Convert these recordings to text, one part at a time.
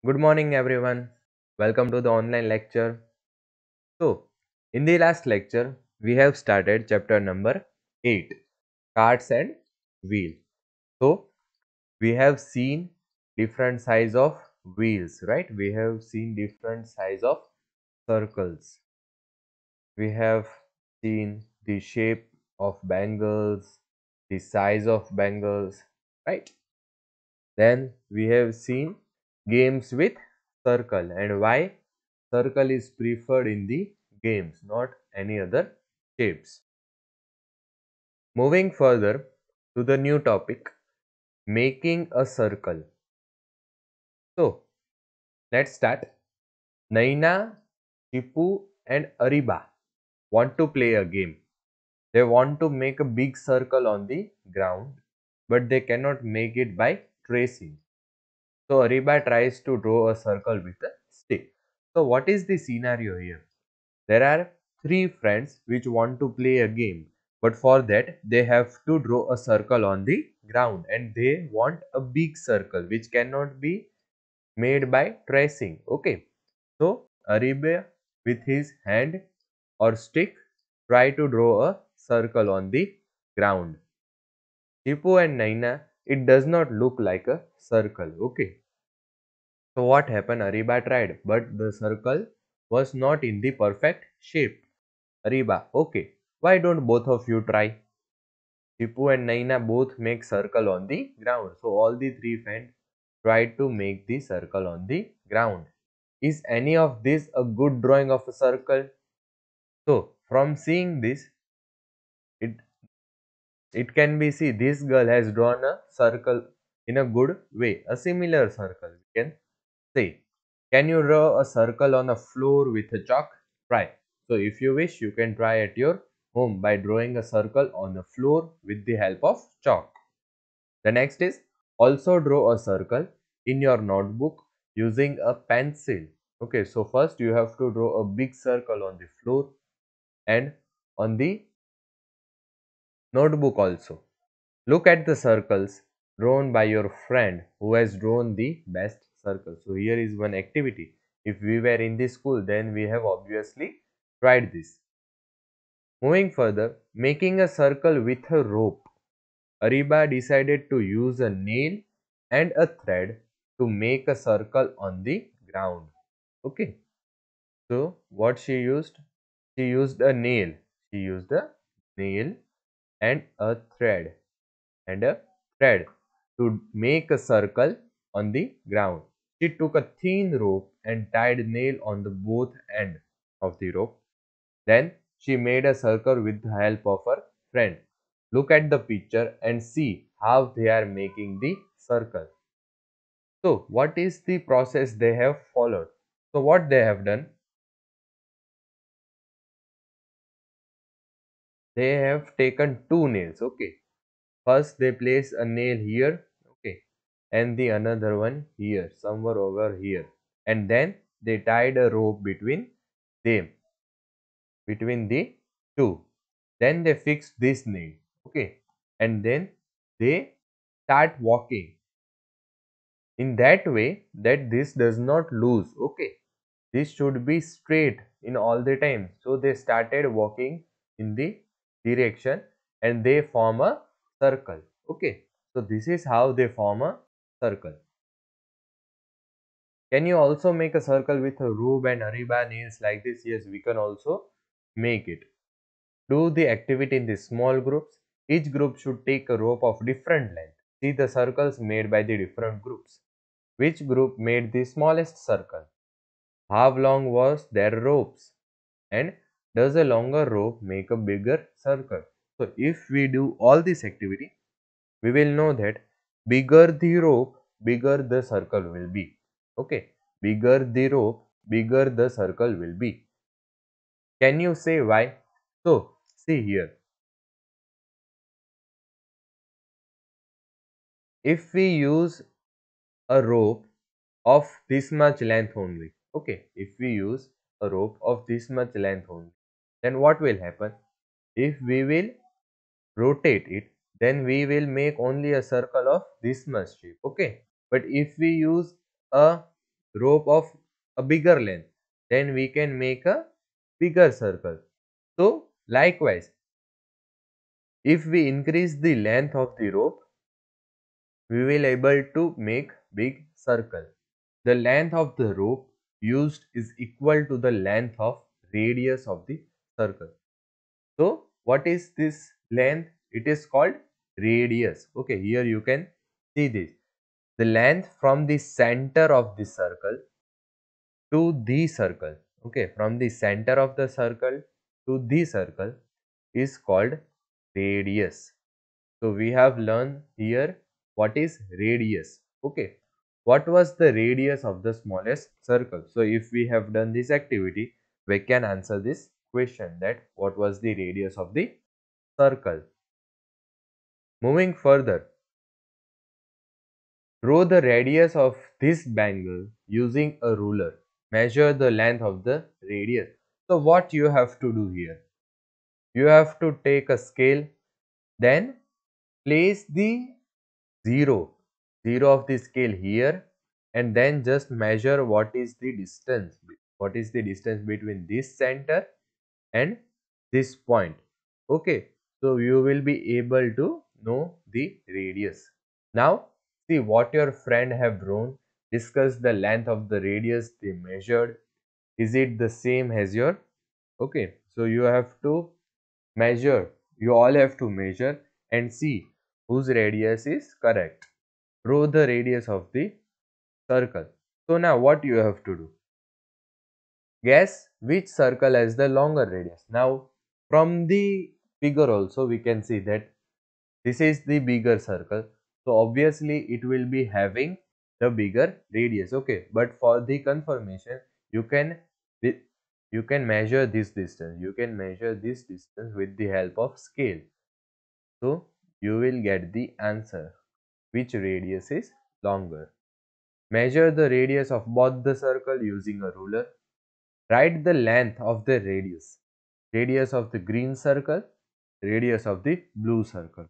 Good morning, everyone. Welcome to the online lecture. So, in the last lecture, we have started chapter number 8, Carts and Wheels. So, we have seen different size of wheels, right? We have seen different size of circles. We have seen the shape of bangles, the size of bangles, right? Then we have seen games with circle and why circle is preferred in the games, not any other shapes. Moving further to the new topic, making a circle. So let's start. Naina, Chipu and Ariba want to play a game. They want to make a big circle on the ground, but they cannot make it by tracing. So Ariba tries to draw a circle with a stick. So what is the scenario here? There are three friends which want to play a game, but for that they have to draw a circle on the ground and they want a big circle which cannot be made by tracing. Okay. So Ariba with his hand or stick try to draw a circle on the ground. Chipu and Naina, it does not look like a circle. Okay. So what happened? Ariba tried, but the circle was not in the perfect shape. Ariba, okay, why don't both of you try? Tipu and Naina both make circle on the ground. So all the three friends tried to make the circle on the ground. Is any of this a good drawing of a circle? So from seeing this, it it can be see this girl has drawn a circle in a good way, a similar circle. We can say, can you draw a circle on a floor with a chalk? Try. So if you wish, you can try at your home by drawing a circle on the floor with the help of chalk. The next is also draw a circle in your notebook using a pencil. Okay, so first you have to draw a big circle on the floor and on the notebook also. Look at the circles drawn by your friend who has drawn the best circle. So here is one activity. If we were in the school, then we have obviously tried this. Moving further, making a circle with a rope. Ariba decided to use a nail and a thread to make a circle on the ground. Okay. So what she used? She used a nail. She used a nail and a thread to make a circle on the ground. She took a thin rope and tied nail on the both end of the rope. Then she made a circle with the help of her friend. Look at the picture and see how they are making the circle. So what is the process they have followed? So what they have done? They have taken two nails. Okay. First they place a nail here. Okay. And the another one here, somewhere over here. And then they tied a rope them, between the two. Then they fix this nail. Okay. And then they start walking in that way that this does not lose. Okay, this should be straight in all the time. So they started walking in the direction and they form a circle. Okay, so this is how they form a circle. Can you also make a circle with a rube and ariba nails like this? Yes, we can also make it. Do the activity in the small groups. Each group should take a rope of different length. See the circles made by the different groups. Which group made the smallest circle? How long was their ropes? And does a longer rope make a bigger circle? So if we do all this activity, we will know that bigger the rope, bigger the circle will be. Okay, bigger the rope, bigger the circle will be. Can you say why? So see here, if we use a rope of this much length only, okay, if we use a rope of this much length only, then what will happen? If we will rotate it, then we will make only a circle of this much shape. Okay, but if we use a rope of a bigger length, then we can make a bigger circle. So likewise, if we increase the length of the rope, we will able to make big circle. The length of the rope used is equal to the length of radius of the circle. So what is this length? It is called radius. Okay, here you can see this. The length from the center of the circle to the circle. Okay, from the center of the circle to the circle is called radius. So we have learned here what is radius. Okay, what was the radius of the smallest circle? So if we have done this activity, we can answer this question, that what was the radius of the circle. Moving further, draw the radius of this bangle using a ruler. Measure the length of the radius. So what you have to do here? You have to take a scale, then place the 0 of the scale here, and then just measure what is the distance. What is the distance between this center and this point? Okay, so you will be able to know the radius. Now see what your friend have drawn. Discuss the length of the radius they measured. Is it the same as your? Okay, so you have to measure. You all have to measure and see whose radius is correct. Draw the radius of the circle. So now what you have to do? Guess which circle has the longer radius. Now from the figure also we can see that this is the bigger circle. So obviously it will be having the bigger radius. Okay, but for the confirmation, you can measure this distance. You can measure this distance with the help of scale. So you will get the answer which radius is longer. Measure the radius of both the circle using a ruler. Write the length of the radius. Radius of the green circle, radius of the blue circle.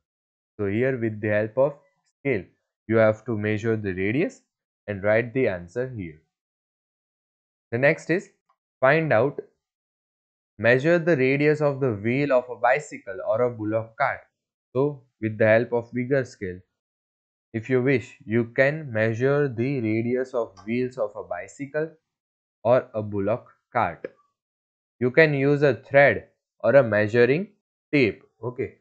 So here with the help of scale, you have to measure the radius and write the answer here. The next is find out, measure the radius of the wheel of a bicycle or a bullock cart. So with the help of bigger scale, if you wish, you can measure the radius of wheels of a bicycle or a bullock cart. You can use a thread or a measuring tape. Okay,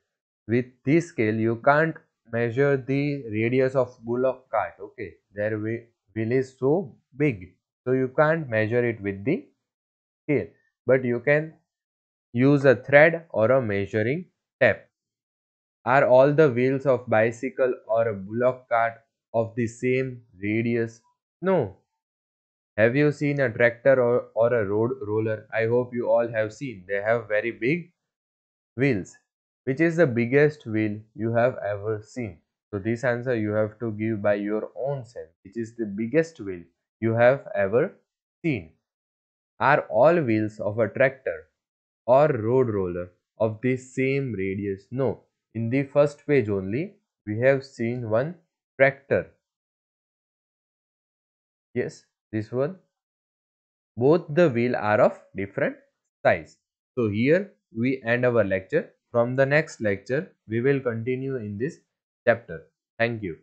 with this scale you can't measure the radius of bullock cart. Okay, their wheel is so big, so you can't measure it with the scale, but you can use a thread or a measuring tape. Are all the wheels of bicycle or a bullock cart of the same radius? No. Have you seen a tractor or a road roller? I hope you all have seen. They have very big wheels. Which is the biggest wheel you have ever seen? So this answer you have to give by your own self. Which is the biggest wheel you have ever seen? Are all wheels of a tractor or road roller of the same radius? No. In the first page only we have seen one tractor. Yes, this one. Both the wheel are of different size. So here we end our lecture. From the next lecture we will continue in this chapter. Thank you.